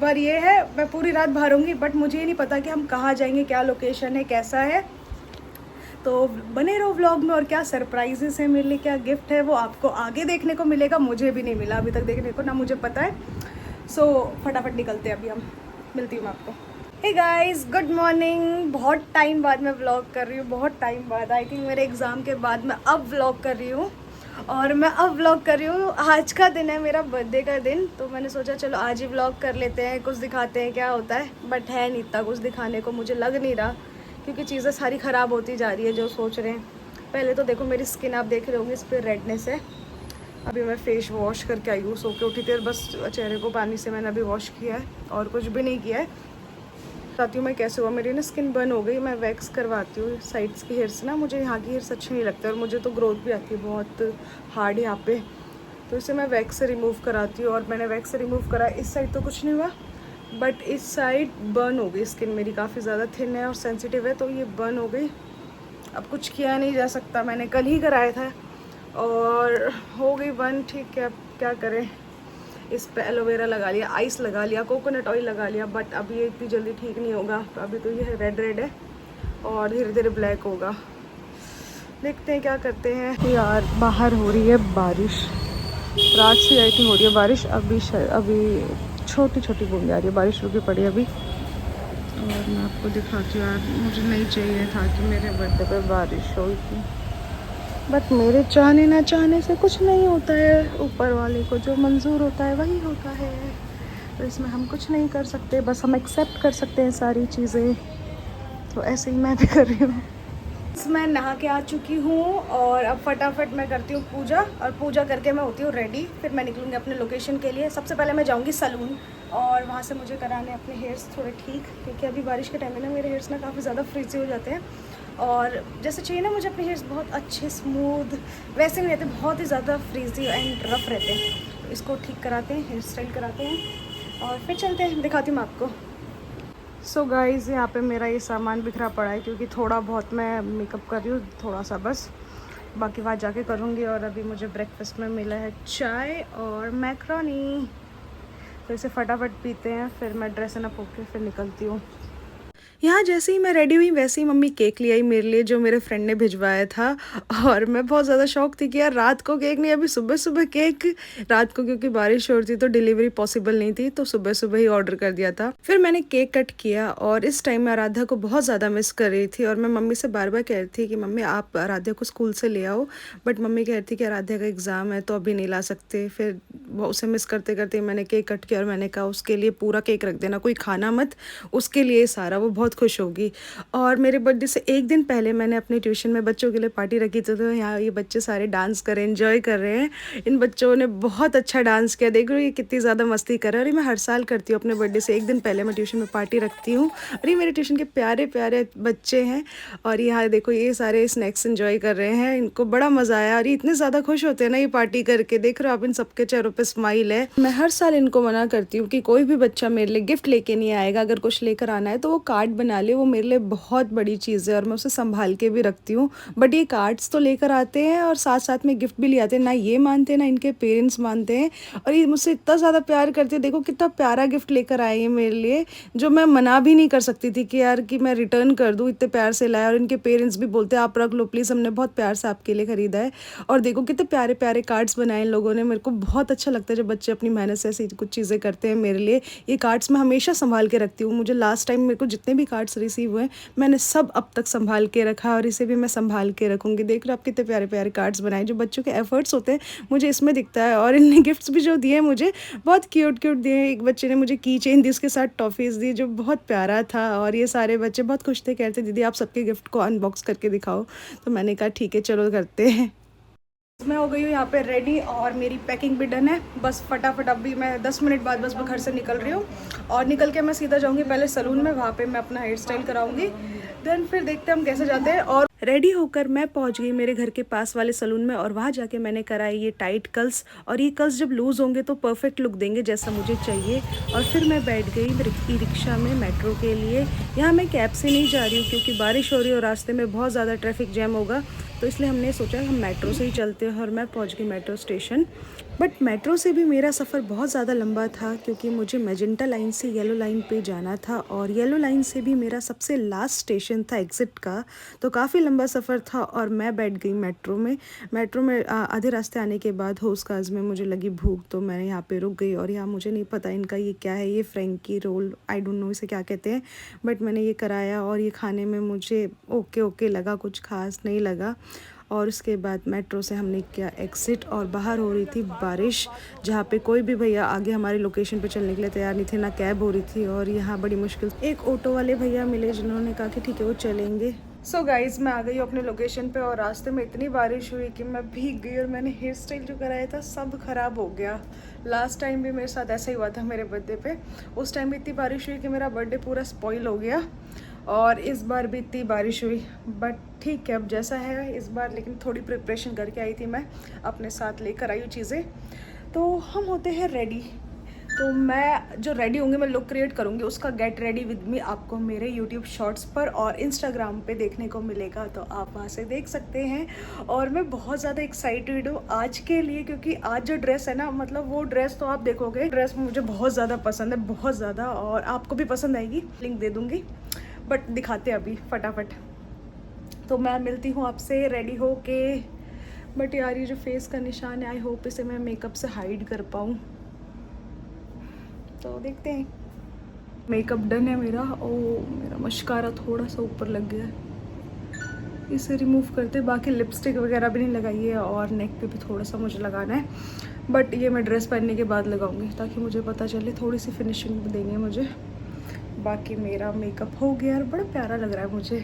बार ये है, मैं पूरी रात बाहर रहूँगी, बट मुझे ये नहीं पता कि हम कहाँ जाएंगे, क्या लोकेशन है, कैसा है। तो बने रहो व्लॉग में। और क्या सरप्राइजेस है मेरे लिए, क्या गिफ्ट है, वो आपको आगे देखने को मिलेगा। मुझे भी नहीं मिला अभी तक देखने को, ना मुझे पता है। सो फटाफट निकलते हैं अभी हम। मिलती हूँ मैं आपको। Hey guys, good morning. बहुत टाइम बाद मैं व्लॉग कर रही हूँ, बहुत टाइम बाद। आई थिंक मेरे एग्ज़ाम के बाद मैं अब व्लॉग कर रही हूँ। और मैं अब व्लॉग कर रही हूँ, आज का दिन है मेरा बर्थडे का दिन। तो मैंने सोचा चलो आज ही व्लॉग कर लेते हैं, कुछ दिखाते हैं क्या होता है। बट है नहीं इतना कुछ दिखाने को, मुझे लग नहीं रहा, क्योंकि चीज़ें सारी ख़राब होती जा रही है जो सोच रहे हैं। पहले तो देखो मेरी स्किन आप देख रहे होंगे, इस पर रेडनेस है। अभी मैं फेस वॉश करके आई हूँ, सो के उठी थी और बस चेहरे को पानी से मैंने अभी वॉश किया है और कुछ भी नहीं किया है। बताती हूँ मैं कैसे हुआ। मेरी ना स्किन बर्न हो गई, मैं वैक्स करवाती हूँ साइड्स के हेयर्स ना। मुझे यहाँ की हेयर्स अच्छे नहीं लगते और मुझे तो ग्रोथ भी आती है बहुत हार्ड यहाँ पे, तो इसे मैं वैक्स से रिमूव कराती हूँ। और मैंने वैक्स से रिमूव करा। इस साइड तो कुछ नहीं हुआ, बट इस साइड बर्न हो गई। स्किन मेरी काफ़ी ज़्यादा थिन है और सेंसिटिव है, तो ये बर्न हो गई। अब कुछ किया नहीं जा सकता, मैंने कल ही कराया था और हो गई बर्न। ठीक है, अब क्या करें। इस पे एलोवेरा लगा लिया, आइस लगा लिया, कोकोनट ऑयल लगा लिया, बट अभी ये इतनी जल्दी ठीक नहीं होगा। अभी तो ये रेड रेड है और धीरे धीरे ब्लैक होगा। देखते हैं क्या करते हैं। यार बाहर हो रही है बारिश, रात से आई थी हो रही है बारिश। अभी छोटी छोटी बूंद आ रही है, बारिश रुकी पड़ी अभी। और मैं आपको दिखाती हूँ यार, मुझे नहीं चाहिए था कि मेरे बर्थडे पे बारिश हुई थी, बट मेरे चाहने ना चाहने से कुछ नहीं होता है। ऊपर वाले को जो मंजूर होता है वही होता है, तो इसमें हम कुछ नहीं कर सकते, बस हम एक्सेप्ट कर सकते हैं सारी चीज़ें। तो ऐसे ही मैं भी कर रही हूँ। मैं नहा के आ चुकी हूँ और अब फटाफट मैं करती हूँ पूजा, और पूजा करके मैं होती हूँ रेडी। फिर मैं निकलूँगी अपने लोकेशन के लिए। सबसे पहले मैं जाऊँगी सलून और वहाँ से मुझे कराने अपने हेयर्स थोड़े ठीक, क्योंकि अभी बारिश के टाइम में ना मेरे हेयर्स ना काफ़ी ज़्यादा फ्रीजी हो जाते हैं। और जैसे चाहिए ना मुझे अपने हेयर्स बहुत अच्छे स्मूथ, वैसे नहीं रहते, बहुत ही ज़्यादा फ्रीजी एंड रफ रहते हैं। तो इसको ठीक कराते हैं, हेयर स्टाइल कराते हैं और फिर चलते हैं, दिखाती हूँ मैं आपको। सो गाइज़, यहाँ पे मेरा ये सामान बिखरा पड़ा है, क्योंकि थोड़ा बहुत मैं मेकअप कर रही हूँ, थोड़ा सा बस, बाकी वहाँ जाके करूँगी। और अभी मुझे ब्रेकफास्ट में मिला है चाय और मैक्रोनी, तो इसे फटाफट पीते हैं, फिर मैं ड्रेस अप होकर फिर निकलती हूँ। यहाँ जैसे ही मैं रेडी हुई वैसे ही मम्मी केक ले आई मेरे लिए, जो मेरे फ्रेंड ने भिजवाया था। और मैं बहुत ज़्यादा शौक थी कि यार रात को केक नहीं, अभी सुबह सुबह केक। रात को क्योंकि बारिश हो रही थी तो डिलीवरी पॉसिबल नहीं थी, तो सुबह सुबह ही ऑर्डर कर दिया था। फिर मैंने केक कट किया और इस टाइम मैं आराध्या को बहुत ज़्यादा मिस कर रही थी। और मैं मम्मी से बार बार कह रही थी कि मम्मी आप आराध्या को स्कूल से ले आओ, बट मम्मी कह रही थी कि आराध्या का एग्ज़ाम है तो अभी नहीं ला सकते। फिर उसे मिस करते करते मैंने केक कट किया और मैंने कहा उसके लिए पूरा केक रख देना, कोई खाना मत, उसके लिए सारा, वो बहुत खुश होगी। और मेरे बर्थडे से एक दिन पहले मैंने अपनी ट्यूशन में बच्चों के लिए पार्टी रखी थी, तो यहाँ ये बच्चे सारे डांस कर रहे हैं, एंजॉय कर रहे हैं। इन बच्चों ने बहुत अच्छा डांस किया, देख रहे हो ये कितनी ज़्यादा मस्ती कर रहे हैं। और ये मैं हर साल करती हूँ, अपने बर्थडे से एक दिन पहले मैं ट्यूशन में पार्टी रखती हूँ। और ये मेरे ट्यूशन के प्यारे प्यारे बच्चे हैं। और यहाँ देखो ये सारे स्नैक्स एंजॉय कर रहे हैं, इनको बड़ा मज़ा आया। और ये इतने ज़्यादा खुश होते हैं ना ये पार्टी करके, देख रहे हो आप इन सबके चेहरों पे स्माइल है। मैं हर साल इनको मना करती हूँ कि कोई भी बच्चा मेरे लिए गिफ्ट लेके नहीं आएगा, अगर कुछ लेकर आना है तो वो कार्ड बना ले, वो मेरे लिए बहुत बड़ी चीज़ है और मैं उसे संभाल के भी रखती हूँ। बट ये कार्ड्स तो लेकर आते हैं और साथ साथ में गिफ्ट भी ले आते हैं, ना ये मानते हैं ना इनके पेरेंट्स मानते हैं। और ये मुझसे इतना ज़्यादा प्यार करते हैं, देखो कितना प्यारा गिफ्ट लेकर आए हैं मेरे लिए, जो मैं मना भी नहीं कर सकती थी कि यार कि मैं रिटर्न कर दूँ, इतने प्यार से लाया। और इनके पेरेंट्स भी बोलते हैं आप रख लो प्लीज़, हमने बहुत प्यार से आपके लिए ख़रीदा है। और देखो कितने प्यारे प्यारे कार्ड्स बनाए इन लोगों ने, मेरे को बहुत अच्छा लगता है जब बच्चे अपनी मेहनत से ऐसी कुछ चीज़ें करते हैं मेरे लिए। ये कार्ड्स मैं हमेशा संभाल के रखती हूँ। मुझे लास्ट टाइम मेरे को जितने भी कार्ड्स रिसीव हुए मैंने सब अब तक संभाल के रखा है और इसे भी मैं संभाल के रखूँगी। देख रहे हो आप कितने प्यारे प्यारे कार्ड्स बनाए, जो बच्चों के एफर्ट्स होते हैं मुझे इसमें दिखता है। और इनने गिफ्ट्स भी जो दिए मुझे बहुत क्यूट क्यूट दिए। एक बच्चे ने मुझे की चेन दी, उसके साथ टॉफ़ीज़ दी, जो बहुत प्यारा था। और ये सारे बच्चे बहुत खुश थे, कहते दीदी आप सबके गिफ्ट को अनबॉक्स करके दिखाओ। तो मैंने कहा ठीक है चलो करते हैं। मैं हो गई हूँ यहाँ पे रेडी और मेरी पैकिंग भी डन है। बस फटाफट अभी मैं 10 मिनट बाद बस मैं घर से निकल रही हूँ और निकल के मैं सीधा जाऊँगी पहले सलून में, वहाँ पे मैं अपना हेयर स्टाइल कराऊंगी। देन फिर देखते हैं हम कैसे जाते हैं। और रेडी होकर मैं पहुंच गई मेरे घर के पास वाले सलून में और वहां जाके मैंने कराई ये टाइट कर्ल्स। और ये कर्ल्स जब लूज़ होंगे तो परफेक्ट लुक देंगे जैसा मुझे चाहिए। और फिर मैं बैठ गई ई रिक्शा में मेट्रो के लिए। यहाँ मैं कैब से नहीं जा रही हूँ क्योंकि बारिश हो रही है और रास्ते में बहुत ज़्यादा ट्रैफिक जैम होगा, तो इसलिए हमने सोचा हम मेट्रो से ही चलते हैं। और मैं पहुँच गई मेट्रो स्टेशन। बट मेट्रो से भी मेरा सफ़र बहुत ज़्यादा लंबा था क्योंकि मुझे मैजेंटा लाइन से येलो लाइन पे जाना था और येलो लाइन से भी मेरा सबसे लास्ट स्टेशन था एग्ज़िट का। तो काफ़ी लंबा सफ़र था और मैं बैठ गई मेट्रो में आधे रास्ते आने के बाद होसगाज में मुझे लगी भूख, तो मैंने यहाँ पे रुक गई। और यहाँ मुझे नहीं पता इनका ये क्या है, ये frankie roll, I don't know इसे क्या कहते हैं, बट मैंने ये कराया और ये खाने में मुझे ओके ओके लगा, कुछ खास नहीं लगा। और उसके बाद मेट्रो से हमने किया एग्ज़िट और बाहर हो रही थी बारिश, जहाँ पे कोई भी भैया आगे हमारी लोकेशन पे चलने के लिए तैयार नहीं थे, ना कैब हो रही थी। और यहाँ बड़ी मुश्किल एक ऑटो वाले भैया मिले जिन्होंने कहा कि ठीक है वो चलेंगे। सो गाइज़ मैं आ गई अपने लोकेशन पे और रास्ते में इतनी बारिश हुई कि मैं भीग गई और मैंने हेयर स्टाइल जो कराया था सब ख़राब हो गया। लास्ट टाइम भी मेरे साथ ऐसा ही हुआ था मेरे बर्थडे पे, उस टाइम भी इतनी बारिश हुई कि मेरा बर्थडे पूरा स्पॉइल हो गया और इस बार भी इतनी बारिश हुई। बट ठीक है अब जैसा है इस बार, लेकिन थोड़ी प्रिपरेशन करके आई थी मैं, अपने साथ लेकर आई हूँ चीज़ें। तो हम होते हैं रेडी। तो मैं जो रेडी होंगी मैं लुक क्रिएट करूँगी, उसका गेट रेडी विद मी आपको मेरे यूट्यूब शॉर्ट्स पर और इंस्टाग्राम पे देखने को मिलेगा, तो आप वहाँ से देख सकते हैं। और मैं बहुत ज़्यादा एक्साइटेड हूँ आज के लिए, क्योंकि आज जो ड्रेस है ना, मतलब वो ड्रेस तो आप देखोगे, ड्रेस मुझे बहुत ज़्यादा पसंद है, बहुत ज़्यादा, और आपको भी पसंद आएगी, लिंक दे दूँगी। बट दिखाते अभी फटाफट। तो मैं मिलती हूँ आपसे रेडी हो के। बट यार ये जो फेस का निशान है, आई होप इसे मैं मेकअप से हाइड कर पाऊँ, तो देखते हैं। मेकअप डन है मेरा। ओ मेरा मस्कारा थोड़ा सा ऊपर लग गया है, इसे रिमूव करते। बाकी लिपस्टिक वगैरह भी नहीं लगाई है और नेक पे भी थोड़ा सा मुझे लगाना है, बट ये मैं ड्रेस पहनने के बाद लगाऊंगी ताकि मुझे पता चले, थोड़ी सी फिनिशिंग भी देंगे मुझे। बाकी मेरा मेकअप हो गया और बड़ा प्यारा लग रहा है मुझे।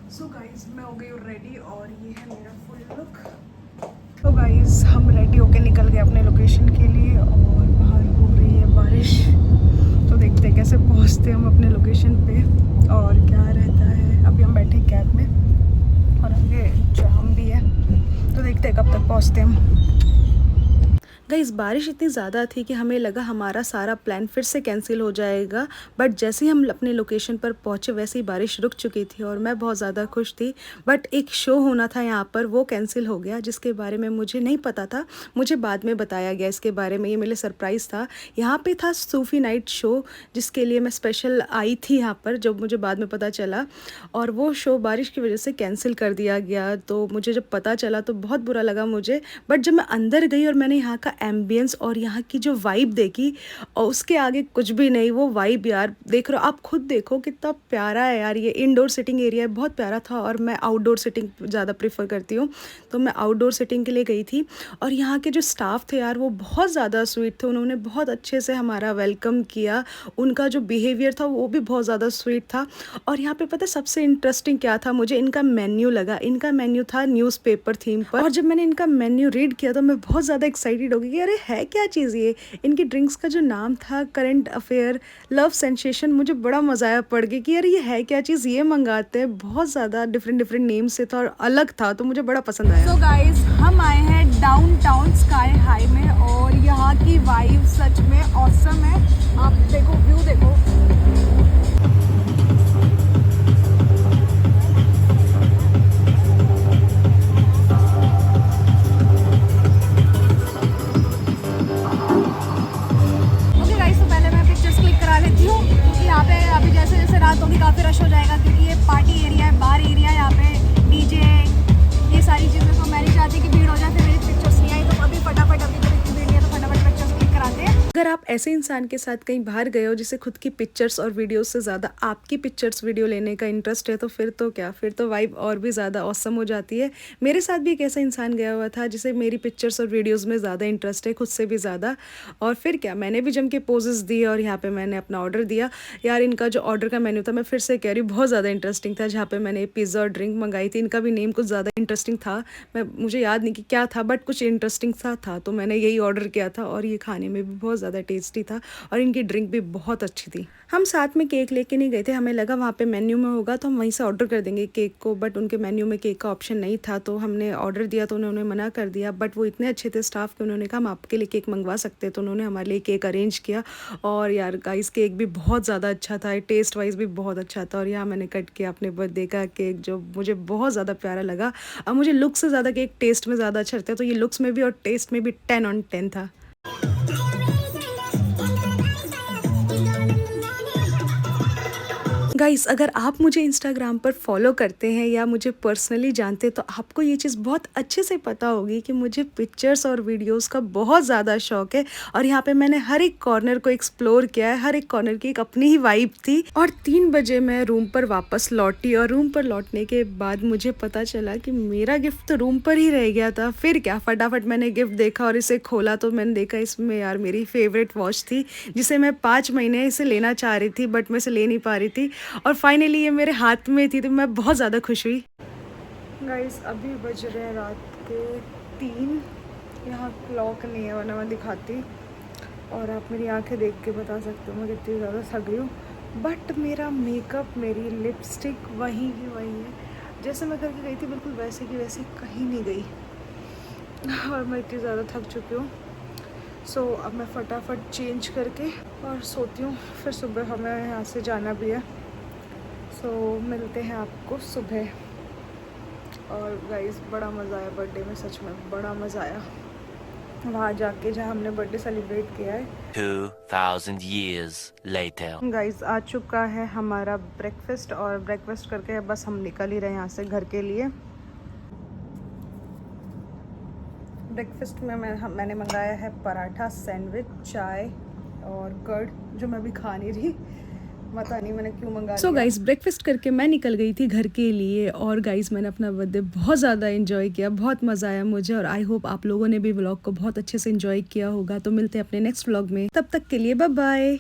सो गाइज मैं हो गई हूँ रेडी और ये है मेरा फुल लुक। तो गाइज हम रेडी होके निकल गए अपने लोकेशन के लिए और बाहर हो रही है बारिश, तो देखते हैं कैसे पहुँचते हम अपने लोकेशन पे और क्या रहता है। अभी हम बैठे कैब में और आगे जाम भी है, तो देखते हैं कब तक पहुँचते हम। गाइस बारिश इतनी ज़्यादा थी कि हमें लगा हमारा सारा प्लान फिर से कैंसिल हो जाएगा, बट जैसे ही हम अपने लोकेशन पर पहुँचे वैसे ही बारिश रुक चुकी थी और मैं बहुत ज़्यादा खुश थी। बट एक शो होना था यहाँ पर, वो कैंसिल हो गया, जिसके बारे में मुझे नहीं पता था, मुझे बाद में बताया गया इसके बारे में, ये मेरे सरप्राइज़ था। यहाँ पे था सूफी नाइट शो, जिसके लिए मैं स्पेशल आई थी यहाँ पर, जब मुझे बाद में पता चला, और वो शो बारिश की वजह से कैंसिल कर दिया गया। तो मुझे जब पता चला तो बहुत बुरा लगा मुझे, बट जब मैं अंदर गई और मैंने यहाँ का एम्बियंस और यहाँ की जो वाइब देखी, और उसके आगे कुछ भी नहीं। वो वाइब यार देख रहे हो आप, खुद देखो कितना प्यारा है यार। ये इंडोर सिटिंग एरिया है, बहुत प्यारा था, और मैं आउटडोर सिटिंग ज़्यादा प्रेफर करती हूँ, तो मैं आउटडोर सिटिंग के लिए गई थी। और यहाँ के जो स्टाफ थे यार वो बहुत ज़्यादा स्वीट थे, उन्होंने बहुत अच्छे से हमारा वेलकम किया, उनका जो बिहेवियर था वो भी बहुत ज़्यादा स्वीट था। और यहाँ पे पता है सबसे इंटरेस्टिंग क्या था, मुझे इनका मेन्यू लगा। इनका मेन्यू था न्यूज़पेपर थीम पर, और जब मैंने इनका मेन्यू रीड किया तो मैं बहुत ज़्यादा एक्साइटेड हो गई कि अरे है क्या चीज़ ये। इनकी ड्रिंक्स का जो नाम था करंट अफेयर लव सेंसेशन, मुझे बड़ा मज़ा आया पढ़ के कि यार ये है क्या चीज़, ये मंगाते हैं। बहुत ज़्यादा डिफरेंट डिफरेंट नेम से था और अलग था, तो मुझे बड़ा पसंद आया। सो गाइस हम आए हैं डाउनटाउन स्काई हाई में और यहाँ की वाइब सच में ऑसम है। आप देखो व्यू देखो। ओके गाइस, तो पहले मैं पिक्चर्स क्लिक करा लेती हूँ क्योंकि यहाँ पे अभी जैसे जैसे रात होगी काफ़ी रश हो जाएगा, क्योंकि ये पार्टी एरिया है, बार एरिया है, यहाँ पे डीजे ये सारी चीज़ें। तो मैं नहीं चाहती कि भीड़ हो जाए, फिर मेरी पिक्चर्स नहीं आई। तो अभी फटाफट, अभी तो इतनी भीड़ नहीं है, तो फटाफट पिक्चर्स क्लिक कराते हैं। अगर आप ऐसे इंसान के साथ कहीं बाहर गए हो जिसे खुद की पिक्चर्स और वीडियोस से ज़्यादा आपकी पिक्चर्स वीडियो लेने का इंटरेस्ट है, तो फिर तो क्या, फिर तो वाइब और भी ज़्यादा ऑसम हो जाती है। मेरे साथ भी एक ऐसा इंसान गया हुआ था जिसे मेरी पिक्चर्स और वीडियोस में ज़्यादा इंटरेस्ट है, खुद से भी ज़्यादा। और फिर क्या, मैंने भी जम के पोजेस दिए और यहाँ पे मैंने अपना ऑर्डर दिया। यार इनका जो ऑर्डर का मेन्यू था, मैं फिर से कह रही हूँ, बहुत ज़्यादा इंटरेस्टिंग था। जहाँ पर मैंने पिज़्ज़ा और ड्रिंक मंगाई थी, इनका भी नेम कुछ ज़्यादा इंटरेस्टिंग था, मुझे याद नहीं कि क्या था, बट कुछ इंटरेस्टिंग सा था, तो मैंने यही ऑर्डर किया था और ये खाने में भी बहुत ज़्यादा ज़्यादा टेस्टी था और इनकी ड्रिंक भी बहुत अच्छी थी। हम साथ में केक लेके नहीं गए थे, हमें लगा वहाँ पे मेन्यू में होगा तो हम वहीं से ऑर्डर कर देंगे केक को, बट उनके मेन्यू में केक का ऑप्शन नहीं था तो हमने ऑर्डर दिया तो उन्होंने मना कर दिया। बट वो इतने अच्छे थे स्टाफ के, उन्होंने कहा हम आपके लिए केक मंगवा सकते हैं, तो उन्होंने हमारे लिए केक अरेंज किया। और यार गाइस केक भी बहुत ज़्यादा अच्छा था, टेस्ट वाइज भी बहुत अच्छा था। और यहाँ मैंने कट किया अपने बर्थडे का केक जो मुझे बहुत ज़्यादा प्यारा लगा। अब मुझे लुक से ज़्यादा केक टेस्ट में ज़्यादा अच्छा लगता है, तो ये लुक्स में भी और टेस्ट में भी 10 on 10 था। गाइस अगर आप मुझे इंस्टाग्राम पर फॉलो करते हैं या मुझे पर्सनली जानते हैं तो आपको ये चीज़ बहुत अच्छे से पता होगी कि मुझे पिक्चर्स और वीडियोस का बहुत ज़्यादा शौक है। और यहाँ पे मैंने हर एक कॉर्नर को एक्सप्लोर किया है, हर एक कॉर्नर की एक अपनी ही वाइब थी। और 3 बजे मैं रूम पर वापस लौटी और रूम पर लौटने के बाद मुझे पता चला कि मेरा गिफ्ट तो रूम पर ही रह गया था। फिर क्या, फटाफट मैंने गिफ्ट देखा और इसे खोला तो मैंने देखा इसमें यार मेरी फेवरेट वॉच थी जिसे मैं 5 महीने इसे लेना चाह रही थी बट मैं इसे ले नहीं पा रही थी और फाइनली ये मेरे हाथ में थी तो मैं बहुत ज़्यादा खुश हुई। गाइस अभी बज रहे हैं रात के 3, यहाँ क्लॉक नहीं है वरना मैं दिखाती और आप मेरी आंखें देख के बता सकते हो मैं कितनी ज़्यादा थक गई हूँ। बट मेरा मेकअप, मेरी लिपस्टिक वहीं की वहीं है, जैसे मैं करके गई थी बिल्कुल वैसे की वैसे कहीं नहीं गई और मैं इतनी ज़्यादा थक चुकी हूँ। सो अब मैं फटाफट चेंज करके और सोती हूँ, फिर सुबह हमें यहाँ से जाना भी है। सो मिलते हैं आपको सुबह। और गाइस बड़ा मज़ा आया बर्थडे में, सच में बड़ा मज़ा आया वहाँ जाके जहाँ हमने बर्थडे सेलिब्रेट किया है। 2000 years later. गाइस आ चुका है हमारा ब्रेकफास्ट और ब्रेकफास्ट करके बस हम निकल ही रहे हैं यहाँ से घर के लिए। ब्रेकफास्ट में मैंने मंगाया है पराठा, सैंडविच, चाय और कर्ड जो मैं अभी खा नहीं रही, पता नहीं मैंने क्यों मंगा लिया। सो गाइस ब्रेकफास्ट करके मैं निकल गई थी घर के लिए और गाइस मैंने अपना बर्थडे बहुत ज़्यादा एंजॉय किया, बहुत मज़ा आया मुझे और आई होप आप लोगों ने भी व्लॉग को बहुत अच्छे से एंजॉय किया होगा। तो मिलते हैं अपने नेक्स्ट व्लॉग में, तब तक के लिए बाय बाय।